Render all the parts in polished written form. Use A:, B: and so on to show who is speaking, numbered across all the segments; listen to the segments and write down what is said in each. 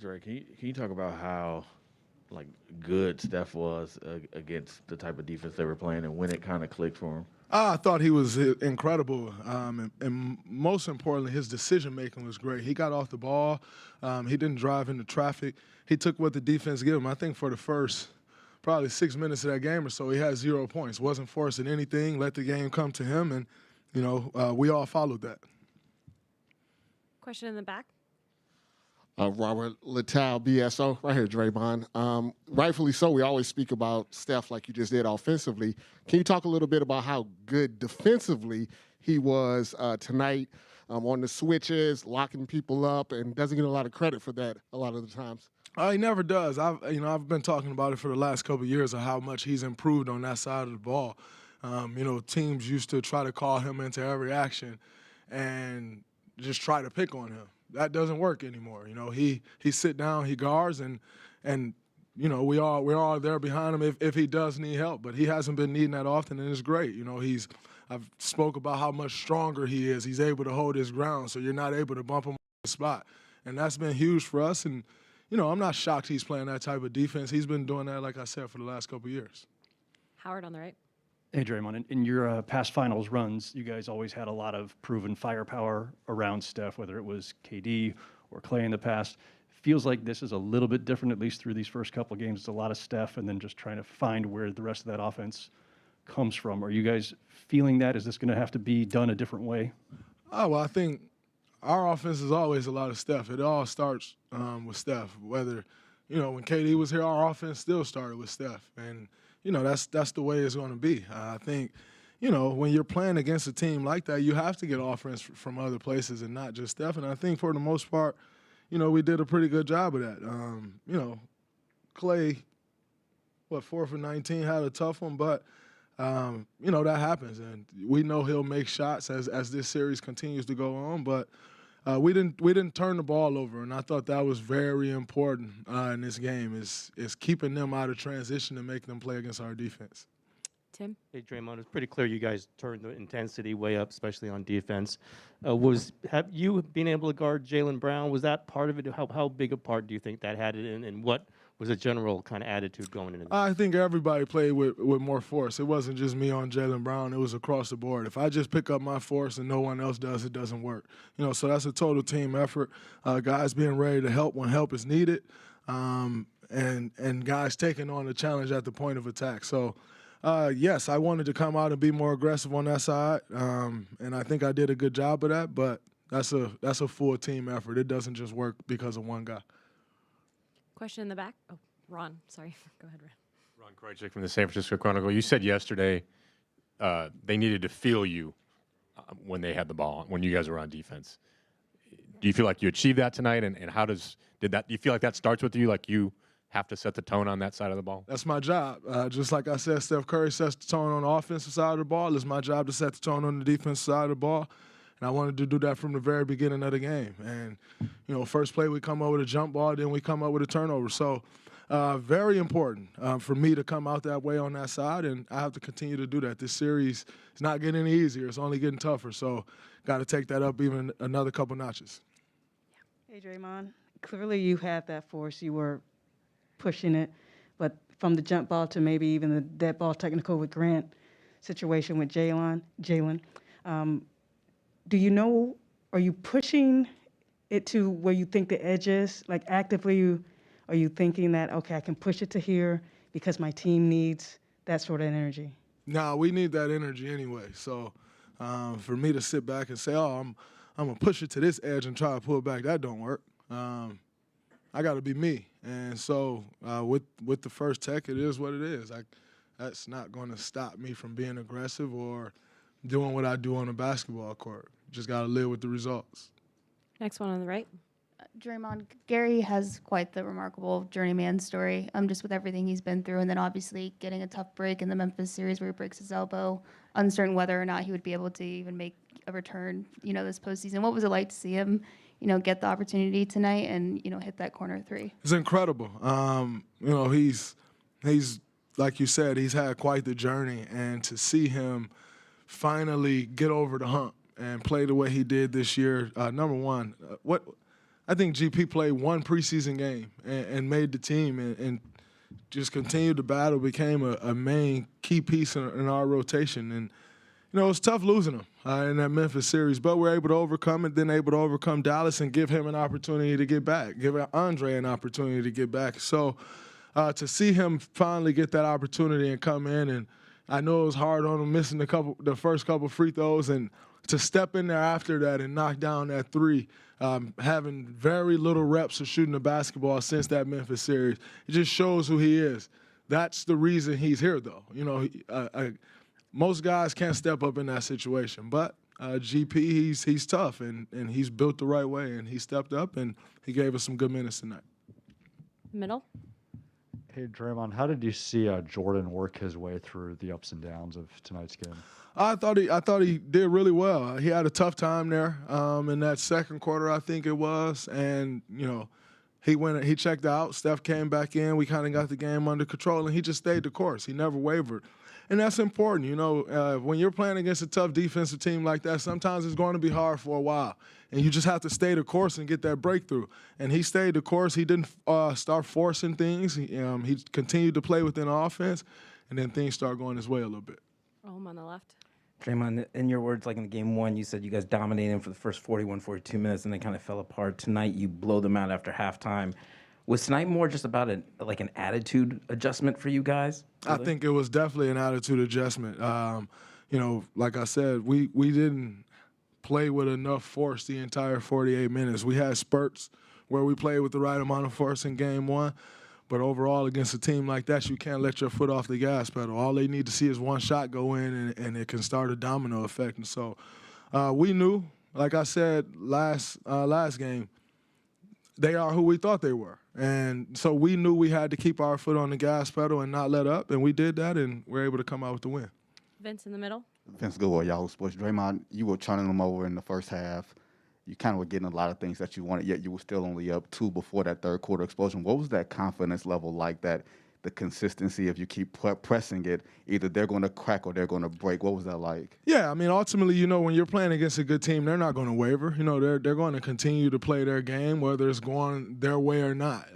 A: Drake, can you talk about how like good Steph was against the type of defense they were playing, and when it kind of clicked for him?
B: I thought he was incredible, and most importantly, his decision-making was great. He got off the ball. He didn't drive into traffic. He took what the defense gave him. I think for the first probably 6 minutes of that game or so, he had 0 points, wasn't forcing anything, let the game come to him, and, we all followed that.
C: Question in the back.
D: Robert Littell, BSO, right here, Draymond. Rightfully so, we always speak about Steph like you just did offensively. Can you talk a little bit about how good defensively he was tonight on the switches, locking people up, and doesn't get a lot of credit for that a lot of the times?
B: He never does. I've been talking about it for the last couple of years of how much he's improved on that side of the ball. Teams used to try to call him into every action and just try to pick on him. That doesn't work anymore. He sit down, he guards, and we're all there behind him if he does need help. But he hasn't been needing that often, and it's great. I've spoke about how much stronger he is. He's able to hold his ground, so you're not able to bump him on the spot, and that's been huge for us. And I'm not shocked he's playing that type of defense. He's been doing that, like I said, for the last couple of years.
C: Howard on the right.
E: Hey, Draymond, in your past finals runs, you guys always had a lot of proven firepower around Steph, whether it was KD or Clay in the past. Feels like this is a little bit different, at least through these first couple of games. It's a lot of Steph and then just trying to find where the rest of that offense comes from. Are you guys feeling that? Is this going to have to be done a different way?
B: Well, I think our offense is always a lot of Steph. It all starts with Steph. Whether, when KD was here, our offense still started with Steph. And that's the way it's going to be. I think, when you're playing against a team like that, you have to get offense from other places and not just Steph. And I think for the most part, we did a pretty good job of that. Clay, 4 for 19, had a tough one, but, that happens. And we know he'll make shots as this series continues to go on, but we didn't turn the ball over, and I thought that was very important in this game is keeping them out of transition and making them play against our defense.
C: Tim?
F: Hey, Draymond, it's pretty clear you guys turned the intensity way up, especially on defense. Have you been able to guard Jaylen Brown? Was that part of it? How big a part do you think that had in, and what was the general kind of attitude going into this?
B: I think everybody played with more force. It wasn't just me on Jaylen Brown. It was across the board. If I just pick up my force and no one else does, it doesn't work. So that's a total team effort. Guys being ready to help when help is needed, and guys taking on the challenge at the point of attack. So, yes, I wanted to come out and be more aggressive on that side, and I think I did a good job of that, but that's a full team effort. It doesn't just work because of one guy.
C: Question in the back. Oh, Ron. Sorry. Go ahead, Ron.
G: Ron Krajcik from the San Francisco Chronicle. You said yesterday they needed to feel you when they had the ball, when you guys were on defense. Do you feel like you achieved that tonight? And how do you feel like that starts with you? Like you have to set the tone on that side of the ball?
B: That's my job. Just like I said, Steph Curry sets the tone on the offensive side of the ball. It's my job to set the tone on the defensive side of the ball. And I wanted to do that from the very beginning of the game. And, first play we come up with a jump ball, then we come up with a turnover. So very important for me to come out that way on that side, and I have to continue to do that. This series is not getting any easier. It's only getting tougher. So got to take that up even another couple notches.
H: Hey, Draymond, clearly you had that force. You were pushing it. But from the jump ball to maybe even the dead ball technical with Grant situation with Jaylen, are you pushing it to where you think the edge is? Like actively, are you thinking that, okay, I can push it to here because my team needs that sort of energy?
B: No, we need that energy anyway. So for me to sit back and say, I'm going to push it to this edge and try to pull it back, that don't work. I got to be me. And so with the first tech, it is what it is. That's not going to stop me from being aggressive or doing what I do on a basketball court. Just got to live with the results.
C: Next one on the right.
I: Draymond, Gary has quite the remarkable journeyman story, just with everything he's been through, and then obviously getting a tough break in the Memphis series where he breaks his elbow, uncertain whether or not he would be able to even make a return, this postseason. What was it like to see him, get the opportunity tonight and, hit that corner three?
B: It's incredible. He's like you said, he's had quite the journey, and to see him finally get over the hump and play the way he did this year, number one, I think GP played one preseason game and made the team and just continued to battle, became a main key piece in our rotation. And, it was tough losing him in that Memphis series, but we're able to overcome it, then able to overcome Dallas and give him an opportunity to get back, give Andre an opportunity to get back. So to see him finally get that opportunity and come in, and I know it was hard on him missing the first couple free throws, and to step in there after that and knock down that three, having very little reps of shooting the basketball since that Memphis series, it just shows who he is. That's the reason he's here, though. Most guys can't step up in that situation, but GP, he's tough, and he's built the right way, and he stepped up, and he gave us some good minutes tonight.
C: Middle.
J: Hey, Draymond, how did you see Jordan work his way through the ups and downs of tonight's game?
B: I thought he did really well. He had a tough time there in that second quarter, I think it was, and he checked out. Steph came back in. We kind of got the game under control, and he just stayed the course. He never wavered. And that's important. When you're playing against a tough defensive team like that, sometimes it's going to be hard for a while. And you just have to stay the course and get that breakthrough. And he stayed the course. He didn't start forcing things. He continued to play within offense, and then things started going his way a little bit.
C: Home on the left.
K: Draymond, in your words, like in game one, you said you guys dominated them for the first 41, 42 minutes, and they kind of fell apart. Tonight, you blow them out after halftime. Was tonight more just about an attitude adjustment for you guys?
B: I think it was definitely an attitude adjustment. Like I said, we didn't play with enough force the entire 48 minutes. We had spurts where we played with the right amount of force in game one, but overall against a team like that, you can't let your foot off the gas pedal. All they need to see is one shot go in, and it can start a domino effect. And so we knew, like I said last game, they are who we thought they were. And so we knew we had to keep our foot on the gas pedal and not let up, and we did that, and we're able to come out with the win.
C: Vince in the middle.
L: Vince Goodwell, Yahoo Sports. Draymond, you were turning them over in the first half. You kind of were getting a lot of things that you wanted, yet you were still only up 2 before that third quarter explosion. What was that confidence level like, that the consistency, if you keep pressing it, either they're going to crack or they're going to break? What was that like?
B: Yeah, I mean, ultimately, when you're playing against a good team, they're not going to waver. They're going to continue to play their game, whether it's going their way or not.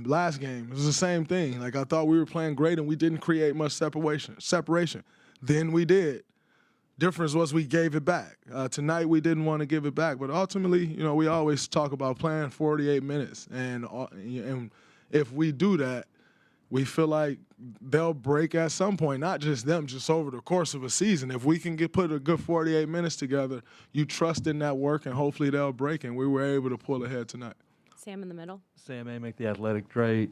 B: Last game, it was the same thing. Like, I thought we were playing great, and we didn't create much separation. Then we did. Difference was we gave it back. Tonight, we didn't want to give it back. But ultimately, we always talk about playing 48 minutes. And if we do that, we feel like they'll break at some point, not just them, just over the course of a season. If we can put a good 48 minutes together, you trust in that work, and hopefully they'll break, and we were able to pull ahead tonight.
C: Sam in the middle.
E: Sam Amick, the Athletic. Dre,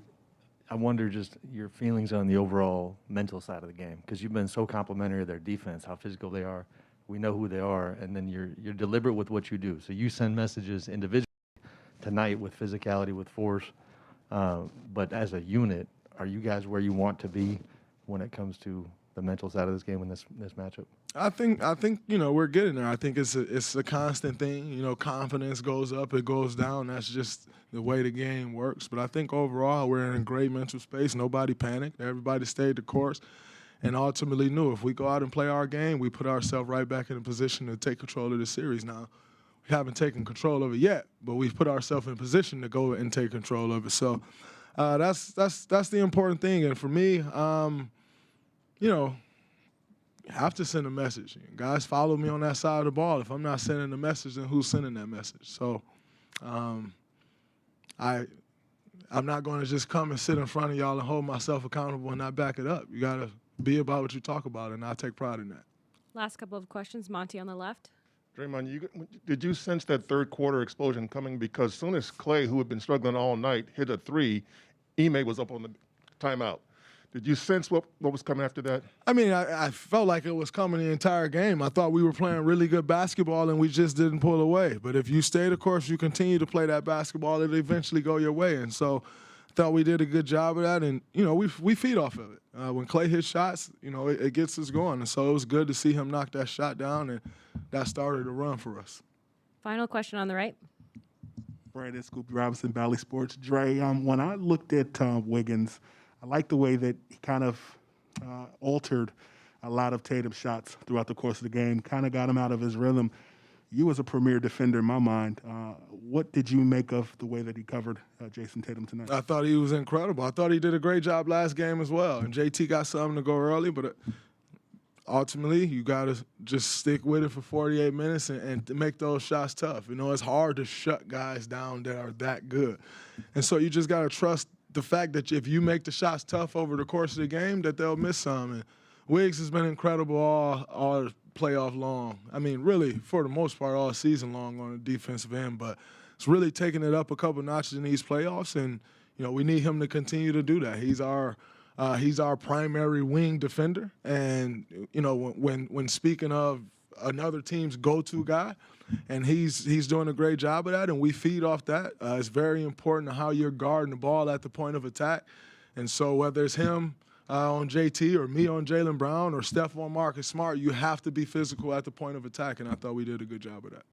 E: I wonder just your feelings on the overall mental side of the game, because you've been so complimentary of their defense, how physical they are. We know who they are, and then you're deliberate with what you do. So you send messages individually tonight with physicality, with force, but as a unit, are you guys where you want to be when it comes to the mental side of this game in this matchup? I think we're getting there. I think it's a constant thing. Confidence goes up, it goes down. That's just the way the game works. But I think overall we're in a great mental space. Nobody panicked. Everybody stayed the course, and ultimately knew if we go out and play our game, we put ourselves right back in a position to take control of the series. Now, we haven't taken control of it yet, but we've put ourselves in position to go and take control of it. So. That's the important thing, and for me, you have to send a message. Guys follow me on that side of the ball. If I'm not sending a message, then who's sending that message? So, I'm not going to just come and sit in front of y'all and hold myself accountable and not back it up. You got to be about what you talk about, and I take pride in that.
C: Last couple of questions. Monty on the left.
M: Draymond, did you sense that third quarter explosion coming? Because as soon as Clay, who had been struggling all night, hit a three, Ime was up on the timeout. Did you sense what was coming after that? I mean, I felt like it was coming the entire game. I thought we were playing really good basketball, and we just didn't pull away. But if you stay the course, you continue to play that basketball, it'll eventually go your way. And so I thought we did a good job of that, and, we feed off of it. When Clay hits shots, it gets us going. And so it was good to see him knock that shot down, and that started a run for us.
C: Final question on the right.
N: Brandon Scoopy Robinson, Bally Sports. Dre, when I looked at Wiggins, I like the way that he kind of altered a lot of Tatum's shots throughout the course of the game, kind of got him out of his rhythm. you was a premier defender in my mind. What did you make of the way that he covered Jason Tatum tonight?
B: I thought he was incredible. I thought he did a great job last game as well. And JT got something to go early, but ultimately you got to just stick with it for 48 minutes and to make those shots tough. You know, it's hard to shut guys down that are that good. And so you just got to trust the fact that if you make the shots tough over the course of the game, that they'll miss some. And Wiggs has been incredible all playoff long. I mean, really, for the most part, all season long on the defensive end, but it's really taking it up a couple notches in these playoffs, and you know we need him to continue to do that. He's our primary wing defender, and you know when speaking of another team's go-to guy, and he's doing a great job of that, and we feed off that. It's very important how you're guarding the ball at the point of attack, and so whether it's him on JT or me on Jaylen Brown or Steph on Marcus Smart, you have to be physical at the point of attack, and I thought we did a good job of that.